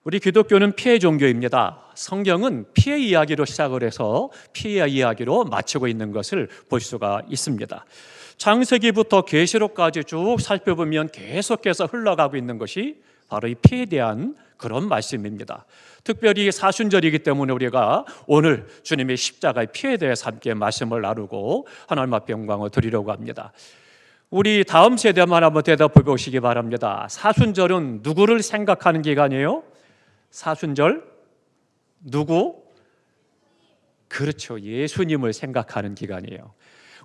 우리 기독교는 피해 종교입니다. 성경은 피해 이야기로 시작을 해서 피해 이야기로 마치고 있는 것을 볼 수가 있습니다. 창세기부터 계시록까지 쭉 살펴보면 계속해서 흘러가고 있는 것이 바로 이 피해에 대한 그런 말씀입니다. 특별히 사순절이기 때문에 우리가 오늘 주님의 십자가의 피해에 대해서 함께 말씀을 나누고 하나님 앞에 영광을 드리려고 합니다. 우리 다음 세대만 한번 대답해 보시기 바랍니다. 사순절은 누구를 생각하는 기간이에요? 사순절 누구? 그렇죠. 예수님을 생각하는 기간이에요.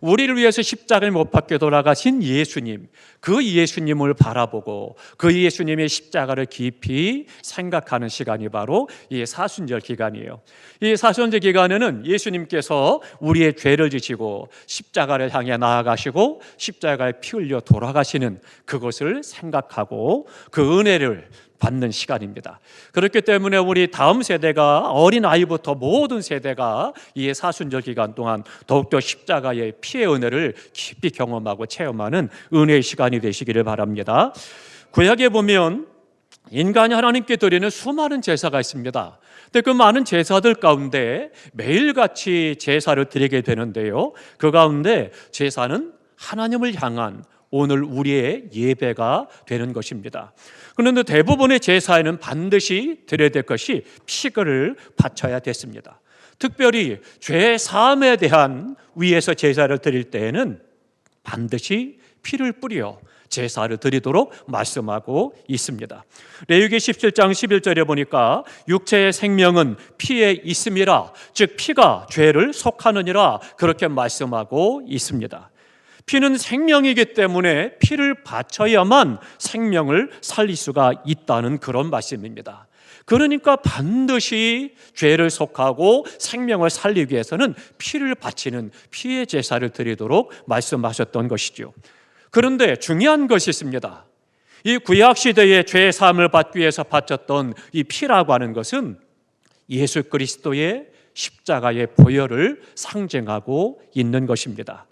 우리를 위해서 십자가를 못 박혀 돌아가신 예수님, 그 예수님을 바라보고 그 예수님의 십자가를 깊이 생각하는 시간이 바로 이 사순절 기간이에요. 이 사순절 기간에는 예수님께서 우리의 죄를 지시고 십자가를 향해 나아가시고 십자가에 피 흘려 돌아가시는 그것을 생각하고 그 은혜를 받는 시간입니다. 그렇기 때문에 우리 다음 세대가 어린아이부터 모든 세대가 이 사순절 기간 동안 더욱더 십자가의 피의 은혜를 깊이 경험하고 체험하는 은혜의 시간이 되시기를 바랍니다. 구약에 보면 인간이 하나님께 드리는 수많은 제사가 있습니다. 근데 그 많은 제사들 가운데 매일같이 제사를 드리게 되는데요, 그 가운데 제사는 하나님을 향한 오늘 우리의 예배가 되는 것입니다. 그런데 대부분의 제사에는 반드시 드려야 될 것이 피를 바쳐야 됐습니다. 특별히 죄 사함에 대한 위에서 제사를 드릴 때에는 반드시 피를 뿌려 제사를 드리도록 말씀하고 있습니다. 레위기 17장 11절에 보니까 육체의 생명은 피에 있음이라, 즉 피가 죄를 속하느니라, 그렇게 말씀하고 있습니다. 피는 생명이기 때문에 피를 바쳐야만 생명을 살릴 수가 있다는 그런 말씀입니다. 그러니까 반드시 죄를 속하고 생명을 살리기 위해서는 피를 바치는 피의 제사를 드리도록 말씀하셨던 것이죠. 그런데 중요한 것이 있습니다. 이 구약시대의 죄 사함을 받기 위해서 바쳤던 이 피라고 하는 것은 예수 그리스도의 십자가의 보혈을 상징하고 있는 것입니다.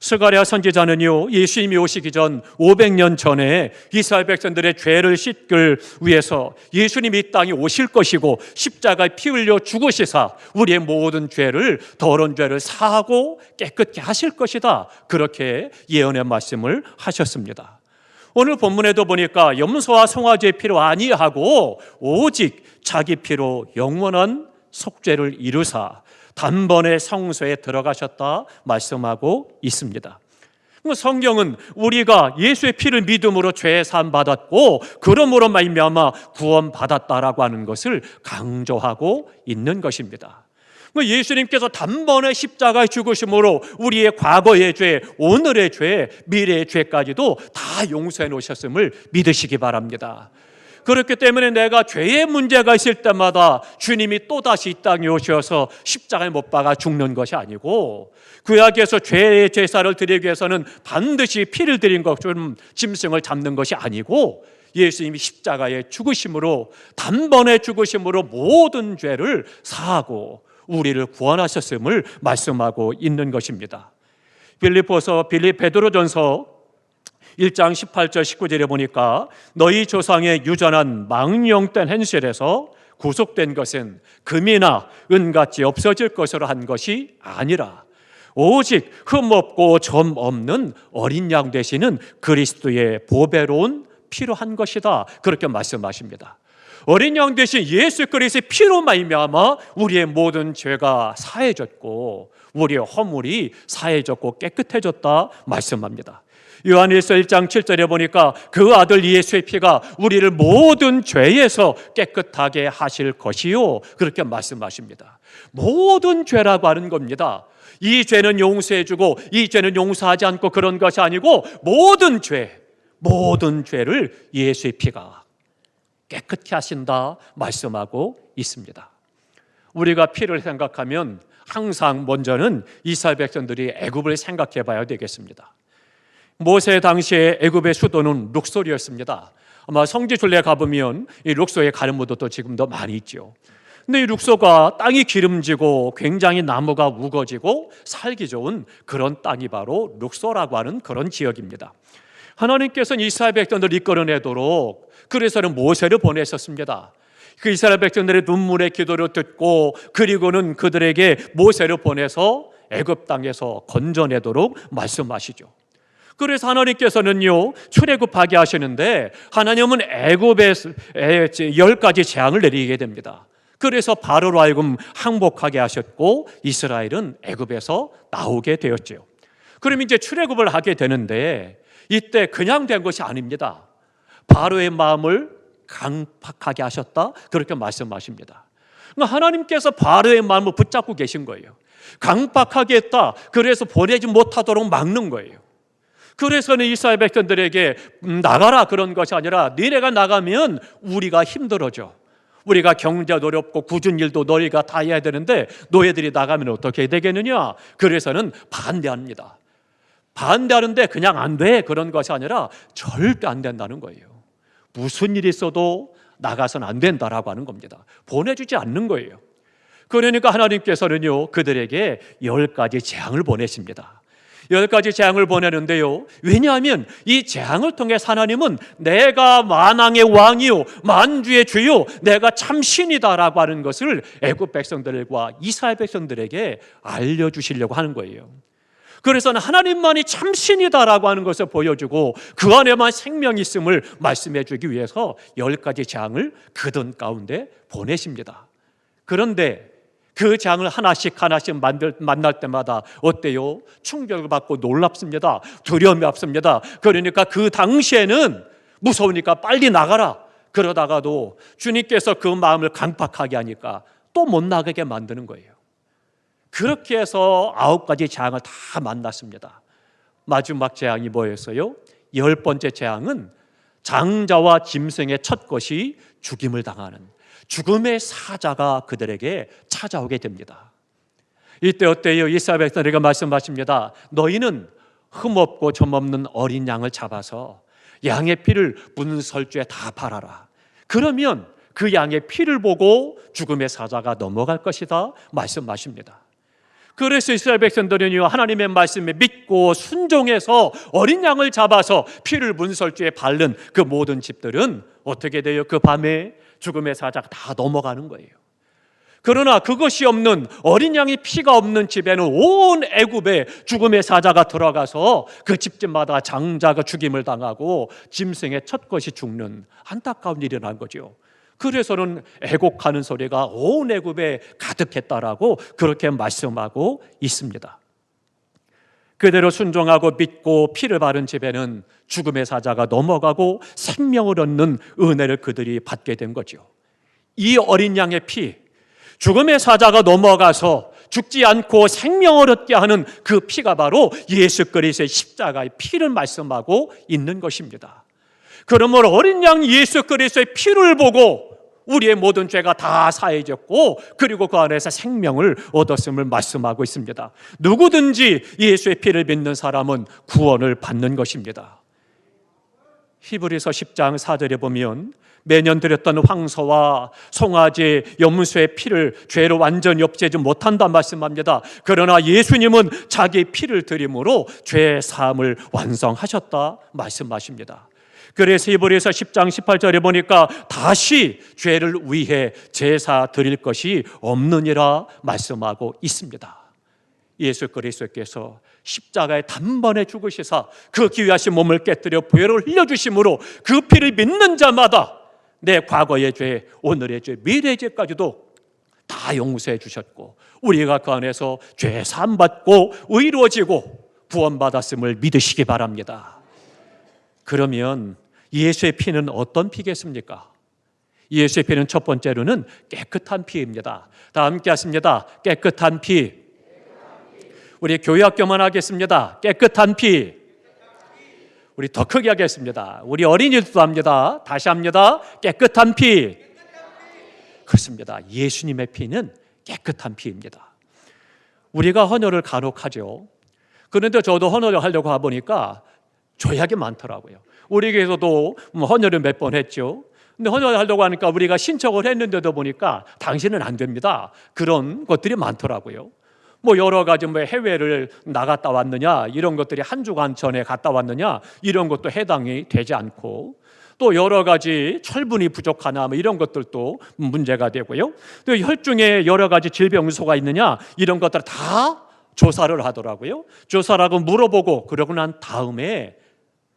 스가랴 선지자는요, 예수님이 오시기 전 500년 전에 이스라엘 백성들의 죄를 씻길 위해서 예수님이 이 땅에 오실 것이고 십자가에 피 흘려 죽으시사 우리의 모든 죄를, 더러운 죄를 사하고 깨끗게 하실 것이다, 그렇게 예언의 말씀을 하셨습니다. 오늘 본문에도 보니까 염소와 송아지의 피로 아니하고 오직 자기 피로 영원한 속죄를 이루사 단번에 성소에 들어가셨다 말씀하고 있습니다. 성경은 우리가 예수의 피를 믿음으로 죄 사함 받았고 그러므로 말미암아 구원 받았다라고 하는 것을 강조하고 있는 것입니다. 예수님께서 단번에 십자가에 죽으심으로 우리의 과거의 죄, 오늘의 죄, 미래의 죄까지도 다 용서해 놓으셨음을 믿으시기 바랍니다. 그렇기 때문에 내가 죄의 문제가 있을 때마다 주님이 또다시 이 땅에 오셔서 십자가에 못 박아 죽는 것이 아니고, 구약에서 죄의 제사를 드리기 위해서는 반드시 피를 드린 것처럼 짐승을 잡는 것이 아니고 예수님이 십자가에 죽으심으로, 단번에 죽으심으로 모든 죄를 사하고 우리를 구원하셨음을 말씀하고 있는 것입니다. 베드로전서 1장 18절 19절에 보니까 너희 조상의 유전한 망령된 행실에서 구속된 것은 금이나 은같이 없어질 것으로 한 것이 아니라 오직 흠없고 점 없는 어린 양 되시는 그리스도의 보배로운 피로 한 것이다, 그렇게 말씀하십니다. 어린 양 되신 예수 그리스도의 피로 말미암아 우리의 모든 죄가 사해졌고 우리의 허물이 사해졌고 깨끗해졌다 말씀합니다. 요한일서 1장 7절에 보니까 그 아들 예수의 피가 우리를 모든 죄에서 깨끗하게 하실 것이요, 그렇게 말씀하십니다. 모든 죄라고 하는 겁니다. 이 죄는 용서해주고 이 죄는 용서하지 않고 그런 것이 아니고 모든 죄, 모든 죄를 예수의 피가 깨끗게 하신다 말씀하고 있습니다. 우리가 피를 생각하면 항상 먼저는 이스라엘 백성들이 애굽을 생각해 봐야 되겠습니다. 모세 당시에 애굽의 수도는 룩솔이었습니다. 아마 성지순례 가보면 이 룩소의 가르무도도 지금도 많이 있죠. 근데 이 룩소가 땅이 기름지고 굉장히 나무가 우거지고 살기 좋은 그런 땅이 바로 룩소라고 하는 그런 지역입니다. 하나님께서는 이스라엘 백성들을 이끌어내도록 그래서는 모세를 보내셨습니다. 그 이스라엘 백성들의 눈물의 기도를 듣고 그리고는 그들에게 모세를 보내서 애굽 땅에서 건져내도록 말씀하시죠. 그래서 하나님께서는요 출애굽하게 하시는데 하나님은 애굽에 10가지 재앙을 내리게 됩니다. 그래서 바로로 하여금 항복하게 하셨고 이스라엘은 애굽에서 나오게 되었죠. 그럼 이제 출애굽을 하게 되는데 이때 그냥 된 것이 아닙니다. 바로의 마음을 강팍하게 하셨다 그렇게 말씀하십니다. 하나님께서 바로의 마음을 붙잡고 계신 거예요. 강팍하게 했다. 그래서 보내지 못하도록 막는 거예요. 그래서는 이스라엘 백성들에게 나가라 그런 것이 아니라 너희가 나가면 우리가 힘들어져. 우리가 경제도 어렵고 굳은 일도 너희가 다 해야 되는데 너희들이 나가면 어떻게 되겠느냐. 그래서는 반대합니다. 반대하는데 그냥 안 돼 그런 것이 아니라 절대 안 된다는 거예요. 무슨 일이 있어도 나가서는 안 된다라고 하는 겁니다. 보내주지 않는 거예요. 그러니까 하나님께서는요 그들에게 10가지 재앙을 보내십니다. 10가지 재앙을 보내는데요 왜냐하면 이 재앙을 통해 하나님은 내가 만왕의 왕이요 만주의 주요 내가 참 신이다라고 하는 것을 애굽 백성들과 이스라엘 백성들에게 알려주시려고 하는 거예요. 그래서 하나님만이 참 신이다라고 하는 것을 보여주고 그 안에만 생명이 있음을 말씀해 주기 위해서 10가지 재앙을 그들 가운데 보내십니다. 그런데 그 재앙을 하나씩 만날 때마다 어때요? 충격을 받고 놀랍습니다. 두려움이 앞섭니다. 그러니까 그 당시에는 무서우니까 빨리 나가라. 그러다가도 주님께서 그 마음을 강팍하게 하니까 또 못 나가게 만드는 거예요. 그렇게 해서 9가지 재앙을 다 만났습니다. 마지막 재앙이 뭐였어요? 10번째 재앙은 장자와 짐승의 첫 것이 죽임을 당하는 죽음의 사자가 그들에게 찾아오게 됩니다. 이때 어때요? 이스라엘 백성들에게 말씀하십니다. 너희는 흠없고 점없는 어린 양을 잡아서 양의 피를 문설주에 다 팔아라. 그러면 그 양의 피를 보고 죽음의 사자가 넘어갈 것이다 말씀하십니다. 그래서 이스라엘 백성들은요 하나님의 말씀에 믿고 순종해서 어린 양을 잡아서 피를 문설주에 바른 그 모든 집들은 어떻게 돼요? 그 밤에 죽음의 사자가 다 넘어가는 거예요. 그러나 그것이 없는 어린 양이 피가 없는 집에는 온 애굽에 죽음의 사자가 들어가서 그 집집마다 장자가 죽임을 당하고 짐승의 첫 것이 죽는 안타까운 일이 난 거죠. 그래서는 애곡하는 소리가 온 애굽에 가득했다라고 그렇게 말씀하고 있습니다. 그대로 순종하고 믿고 피를 바른 집에는 죽음의 사자가 넘어가고 생명을 얻는 은혜를 그들이 받게 된 거죠. 이 어린 양의 피, 죽음의 사자가 넘어가서 죽지 않고 생명을 얻게 하는 그 피가 바로 예수 그리스도의 십자가의 피를 말씀하고 있는 것입니다. 그러므로 어린 양 예수 그리스도의 피를 보고 우리의 모든 죄가 다 사해졌고 그리고 그 안에서 생명을 얻었음을 말씀하고 있습니다. 누구든지 예수의 피를 믿는 사람은 구원을 받는 것입니다. 히브리서 10장 4절에 보면 매년 드렸던 황소와 송아지, 염소의 피를 죄로 완전히 없애지 못한다 말씀합니다. 그러나 예수님은 자기 피를 드림으로 죄 사함을 완성하셨다 말씀하십니다. 그래서 히브리서 10장 18절에 보니까 다시 죄를 위해 제사 드릴 것이 없느니라 말씀하고 있습니다. 예수 그리스도께서 십자가에 단번에 죽으시사 그 귀하신 몸을 깨뜨려 보혈을 흘려주심으로 그 피를 믿는 자마다 내 과거의 죄, 오늘의 죄, 미래의 죄까지도 다 용서해 주셨고 우리가 그 안에서 죄 사함 받고 의로워지고 구원받았음을 믿으시기 바랍니다. 그러면 예수의 피는 어떤 피겠습니까? 예수의 피는 첫 번째로는 깨끗한 피입니다. 다 함께 하십니다. 깨끗한 피. 우리 교회학교만 하겠습니다. 깨끗한 피. 우리 더 크게 하겠습니다. 우리 어린이들도 합니다. 다시 합니다. 깨끗한 피. 그렇습니다. 예수님의 피는 깨끗한 피입니다. 우리가 헌혈을 간혹 하죠. 그런데 저도 헌혈을 하려고 해보니까 조약이 많더라고요. 우리 교회에서도 헌혈을 몇 번 했죠. 근데 헌혈을 하려고 하니까 우리가 신청을 했는데도 보니까 당신은 안 됩니다. 그런 것들이 많더라고요. 여러 가지 해외를 나갔다 왔느냐 이런 것들이 한 주간 전에 갔다 왔느냐 이런 것도 해당이 되지 않고 또 여러 가지 철분이 부족하나 뭐 이런 것들도 문제가 되고요. 또 혈중에 여러 가지 질병소가 있느냐 이런 것들을 다 조사를 하더라고요. 조사라고 물어보고 그러고 난 다음에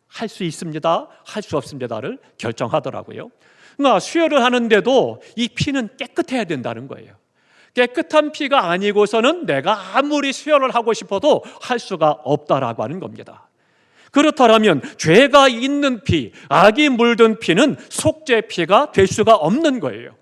할 수 있습니다, 할 수 없습니다를 결정하더라고요. 그러니까 수혈을 하는데도 이 피는 깨끗해야 된다는 거예요. 깨끗한 피가 아니고서는 내가 아무리 수혈을 하고 싶어도 할 수가 없다라고 하는 겁니다. 그렇다면 죄가 있는 피, 악이 물든 피는 속죄 피가 될 수가 없는 거예요.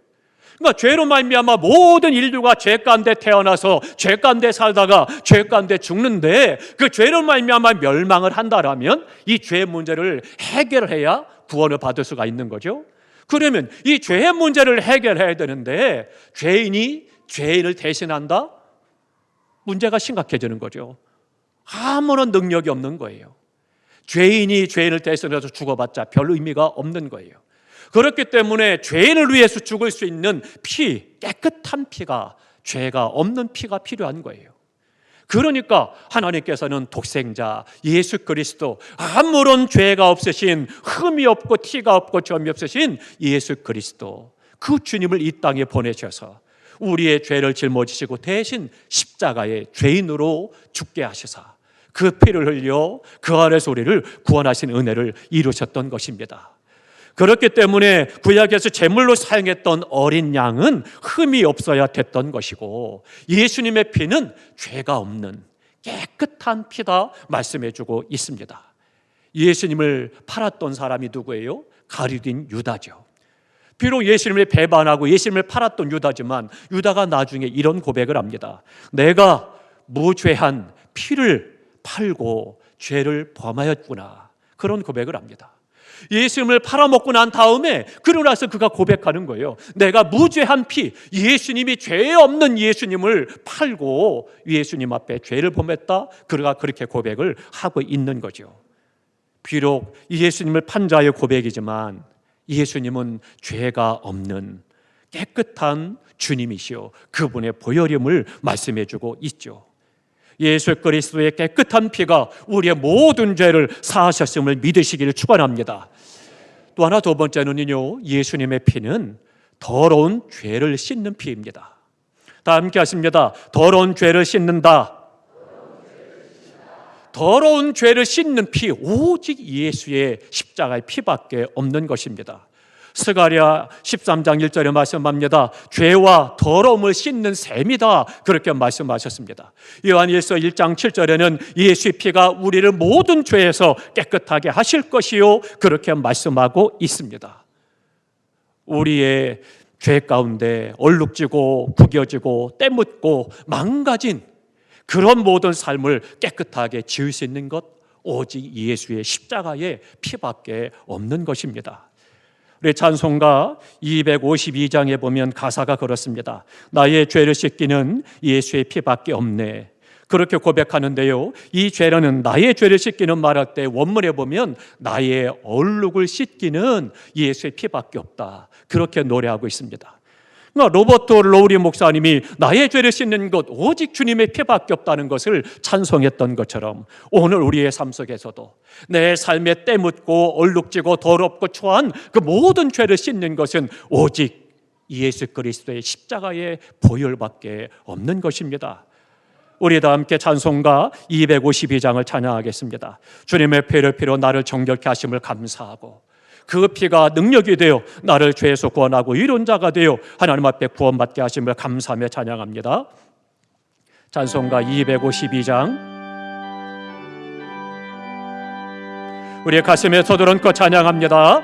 그러니까 죄로 말미암아 모든 인류가 죄 가운데 태어나서 죄 가운데 살다가 죄 가운데 죽는데 그 죄로 말미암아 멸망을 한다라면 이 죄 문제를 해결해야 구원을 받을 수가 있는 거죠. 그러면 이 죄의 문제를 해결해야 되는데 죄인이 죄인을 대신한다? 문제가 심각해지는 거죠. 아무런 능력이 없는 거예요. 죄인이 죄인을 대신해서 죽어봤자 별 의미가 없는 거예요. 그렇기 때문에 죄인을 위해서 죽을 수 있는 피, 깨끗한 피가, 죄가 없는 피가 필요한 거예요. 그러니까 하나님께서는 독생자 예수 그리스도, 아무런 죄가 없으신, 흠이 없고 티가 없고 점이 없으신 예수 그리스도, 그 주님을 이 땅에 보내셔서 우리의 죄를 짊어지시고 대신 십자가에 죄인으로 죽게 하시사 그 피를 흘려 그 안에서 우리를 구원하신 은혜를 이루셨던 것입니다. 그렇기 때문에 구약에서 제물로 사용했던 어린 양은 흠이 없어야 됐던 것이고 예수님의 피는 죄가 없는 깨끗한 피다 말씀해주고 있습니다. 예수님을 팔았던 사람이 누구예요? 가룟 유다죠. 비록 예수님을 배반하고 예수님을 팔았던 유다지만 유다가 나중에 이런 고백을 합니다. 내가 무죄한 피를 팔고 죄를 범하였구나. 그런 고백을 합니다. 예수님을 팔아먹고 난 다음에 그러고 나서 그가 고백하는 거예요. 내가 무죄한 피, 예수님이 죄 없는 예수님을 팔고 예수님 앞에 죄를 범했다. 그가 그렇게 고백을 하고 있는 거죠. 비록 예수님을 판 자의 고백이지만 예수님은 죄가 없는 깨끗한 주님이시오. 그분의 보혈임을 말씀해주고 있죠. 예수 그리스도의 깨끗한 피가 우리의 모든 죄를 사하셨음을 믿으시기를 축원합니다. 또 하나 두 번째는요, 예수님의 피는 더러운 죄를 씻는 피입니다. 다 함께 하십니다. 더러운 죄를 씻는다. 더러운 죄를 씻는 피, 오직 예수의 십자가의 피밖에 없는 것입니다. 스가랴 13장 1절에 말씀합니다. 죄와 더러움을 씻는 셈이다, 그렇게 말씀하셨습니다. 요한일서 1장 7절에는 예수의 피가 우리를 모든 죄에서 깨끗하게 하실 것이요, 그렇게 말씀하고 있습니다. 우리의 죄 가운데 얼룩지고 구겨지고 때묻고 망가진 그런 모든 삶을 깨끗하게 지을 수 있는 것, 오직 예수의 십자가의 피밖에 없는 것입니다. 우리 찬송가 252장에 보면 가사가 그렇습니다. 나의 죄를 씻기는 예수의 피밖에 없네. 그렇게 고백하는데요, 이 죄라는 나의 죄를 씻기는 말할 때 원문에 보면 나의 얼룩을 씻기는 예수의 피밖에 없다, 그렇게 노래하고 있습니다. 로버트 로우리 목사님이 나의 죄를 씻는 것 오직 주님의 피밖에 없다는 것을 찬송했던 것처럼 오늘 우리의 삶 속에서도 내 삶에 때묻고 얼룩지고 더럽고 초한 그 모든 죄를 씻는 것은 오직 예수 그리스도의 십자가의 보혈밖에 없는 것입니다. 우리 다 함께 찬송가 252장을 찬양하겠습니다. 주님의 피를 피로 나를 정결케 하심을 감사하고 그 피가 능력이 되어 나를 죄에서 구원하고 이룬 자가 되어 하나님 앞에 구원받게 하심을 감사하며 찬양합니다. 찬송가 252장, 우리의 가슴에 서두른껏 찬양합니다.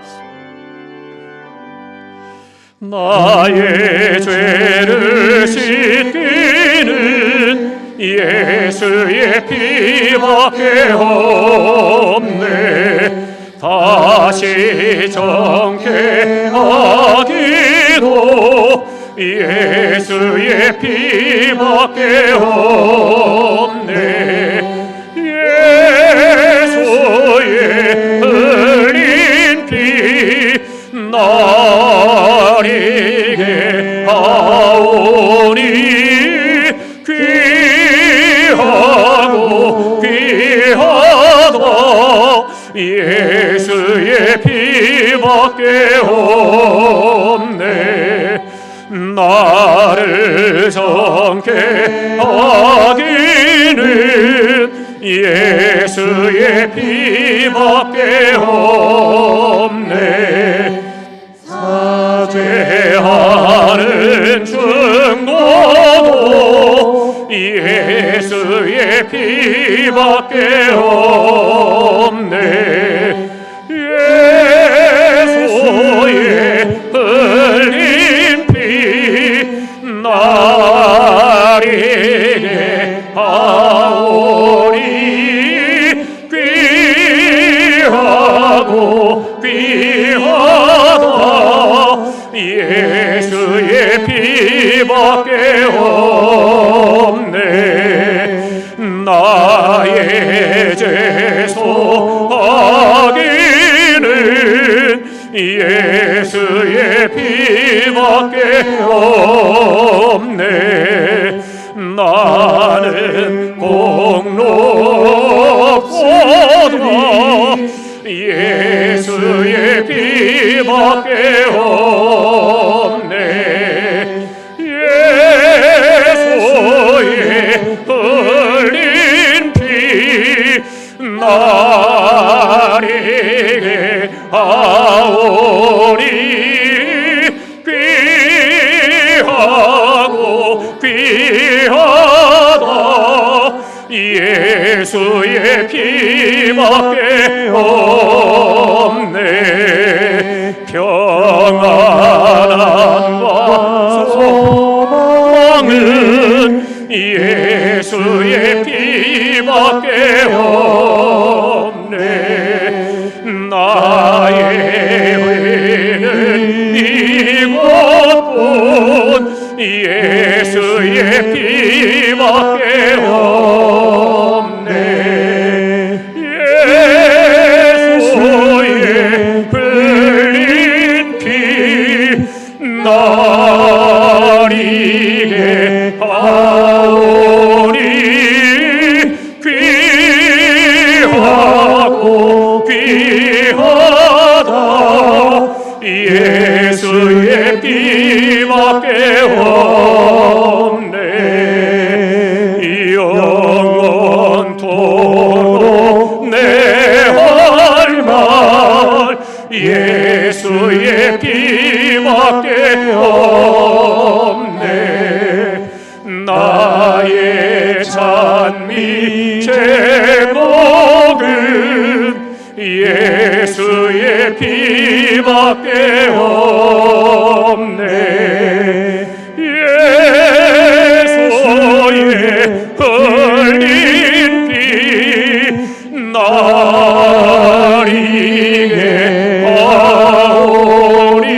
나의 죄를 씻기는 예수의 피밖에 없네. 다시 정케하기도 예수의 피밖에 없네. 예수의 흘린 피 나에게 하오니 귀하고 귀하다. 예수의 피밖에 나를 정케 하기는 예수의 피밖에 없네. 사죄하는 증거도 예수의 피밖에 없네. 예수의 흘린 피 나에게 하오니 귀하고 귀하다. 예수의 피밖에 없네. 나의 죄 소하기는 예수의 피밖에 없네. 나는 공로보다 예수의 피밖에 없네. 예수의 흘린 피 나에게 하오니 귀하고 귀하다. 예수의 피밖에 없네. 평안함과 소망은 예수의 피밖에 없네. 나의 의는 이것뿐 예수의 피밖에 없네. 예수의 흘린 피 나에게 하오니 귀하고 귀하다. 예수의 피밖에 없네. 영원토록 내 할 말 예수의 피밖에 없네. 나의 찬미 제목은 예수의 피밖에 없네. 예수의 흘린 피 나에게 하오니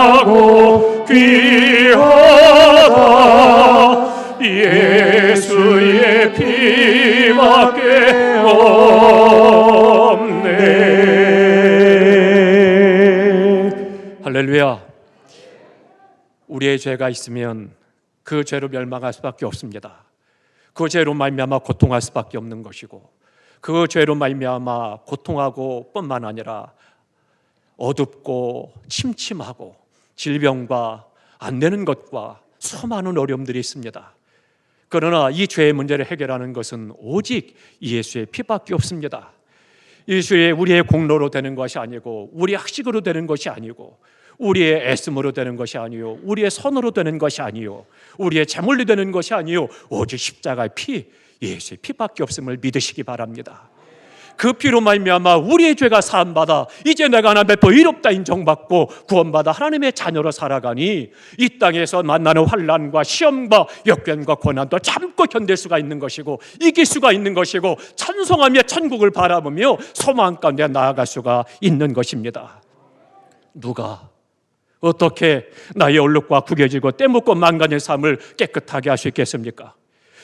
귀하고 귀하다. 예수의 피밖에 없네. 할렐루야. 우리의 죄가 있으면 그 죄로 멸망할 수밖에 없습니다. 그 죄로 말미암아 고통할 수밖에 없는 것이고, 그 죄로 말미암아 고통하고 뿐만 아니라 어둡고 침침하고 질병과 안 되는 것과 수많은 어려움들이 있습니다. 그러나 이 죄의 문제를 해결하는 것은 오직 예수의 피밖에 없습니다. 예수의 우리의 공로로 되는 것이 아니고, 우리의 학식으로 되는 것이 아니고, 우리의 애씀으로 되는 것이 아니요, 우리의 선으로 되는 것이 아니요, 우리의 재물로 되는 것이 아니요, 오직 십자가의 피, 예수의 피밖에 없음을 믿으시기 바랍니다. 그 피로 말미암아 우리의 죄가 사함받아 이제 내가 하나님 앞에 의롭다 인정받고 구원받아 하나님의 자녀로 살아가니 이 땅에서 만나는 환난과 시험과 역변과 고난도 참고 견딜 수가 있는 것이고, 이길 수가 있는 것이고, 찬송하며 천국을 바라보며 소망 가운데 나아갈 수가 있는 것입니다. 누가 어떻게 나의 얼룩과 구겨지고 때묻고 망가진 삶을 깨끗하게 할 수 있겠습니까?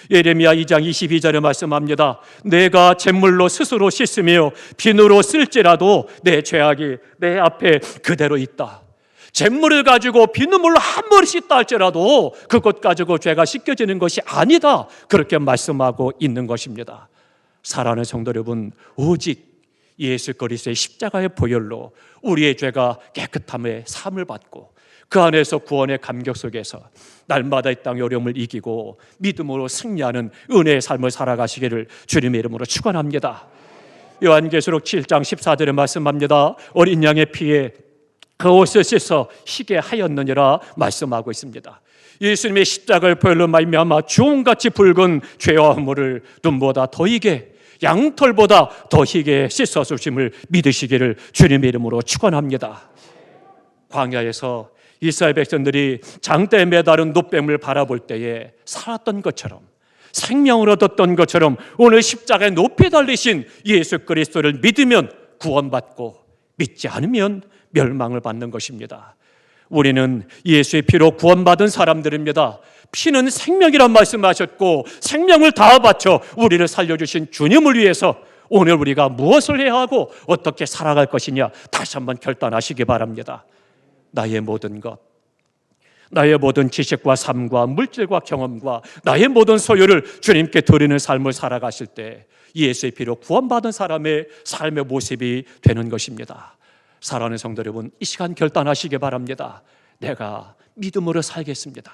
예레미야 2장 22절에 말씀합니다. 내가 잿물로 스스로 씻으며 비누로 쓸지라도 내 죄악이 내 앞에 그대로 있다. 잿물을 가지고 비누물로 한 번 씻다 할지라도 그것 가지고 죄가 씻겨지는 것이 아니다, 그렇게 말씀하고 있는 것입니다. 사랑하는 성도 여러분, 오직 예수 그리스도의 십자가의 보혈로 우리의 죄가 깨끗함의 사함을 받고 그 안에서 구원의 감격 속에서 날마다 이 땅의 어려움을 이기고 믿음으로 승리하는 은혜의 삶을 살아가시기를 주님의 이름으로 축원합니다. 요한계시록 7장 14절에 말씀합니다. 어린 양의 피에 그 옷을 씻어 희게 하였느니라 말씀하고 있습니다. 예수님의 십자가의 보혈로 말미암아 주홍같이 붉은 죄와 허물을 눈보다 더 희게, 양털보다 더 희게 씻어 주심을 믿으시기를 주님의 이름으로 축원합니다. 광야에서 이스라엘 백성들이 장대에 매달은 노뱀을 바라볼 때에 살았던 것처럼, 생명을 얻었던 것처럼 오늘 십자가에 높이 달리신 예수 그리스도를 믿으면 구원받고 믿지 않으면 멸망을 받는 것입니다. 우리는 예수의 피로 구원받은 사람들입니다. 피는 생명이란 말씀하셨고 생명을 다 바쳐 우리를 살려주신 주님을 위해서 오늘 우리가 무엇을 해야 하고 어떻게 살아갈 것이냐 다시 한번 결단하시기 바랍니다. 나의 모든 것, 나의 모든 지식과 삶과 물질과 경험과 나의 모든 소유를 주님께 드리는 삶을 살아가실 때 예수의 피로 구원받은 사람의 삶의 모습이 되는 것입니다. 사랑하는 성도 여러분, 이 시간 결단하시기 바랍니다. 내가 믿음으로 살겠습니다.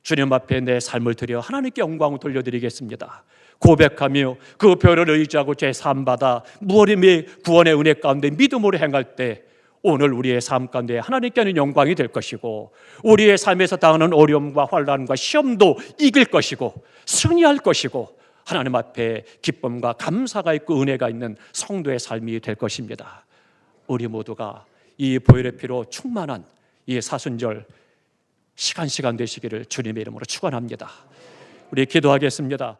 주님 앞에 내 삶을 드려 하나님께 영광을 돌려드리겠습니다. 고백하며 그 표를 의지하고 죄 사함받아 무어림의 구원의 은혜 가운데 믿음으로 행할 때 오늘 우리의 삶 가운데 하나님께는 영광이 될 것이고 우리의 삶에서 당하는 어려움과 환난과 시험도 이길 것이고 승리할 것이고 하나님 앞에 기쁨과 감사가 있고 은혜가 있는 성도의 삶이 될 것입니다. 우리 모두가 이 보혈의 피로 충만한 이 사순절 시간 되시기를 주님의 이름으로 축원합니다. 우리 기도하겠습니다.